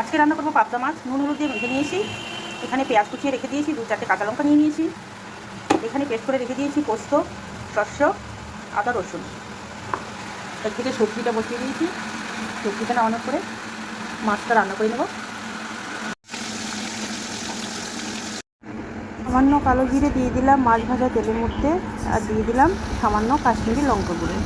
আজকে রান্না করবো পাবদা মাছ। নুন হলুদ দিয়ে মেখে নিয়েছি। এখানে পেঁয়াজ কুচিয়ে রেখে দিয়েছি, 2-4টে কাঁচা লঙ্কা নিয়ে নিয়েছি। এখানে পেস্ট করে রেখে দিয়েছি পোস্ত, শস্য, আদা, রসুন। একদিকে সবজিটা বসিয়ে দিয়েছি। সবজিটা নামানোর পরে মাছটা রান্না করে নেব। সামান্য কালো জিরে দিয়ে দিলাম মাছ ভাজা তেলের মধ্যে, আর দিয়ে দিলাম সামান্য কাশ্মীরি লঙ্কা গুঁড়ো।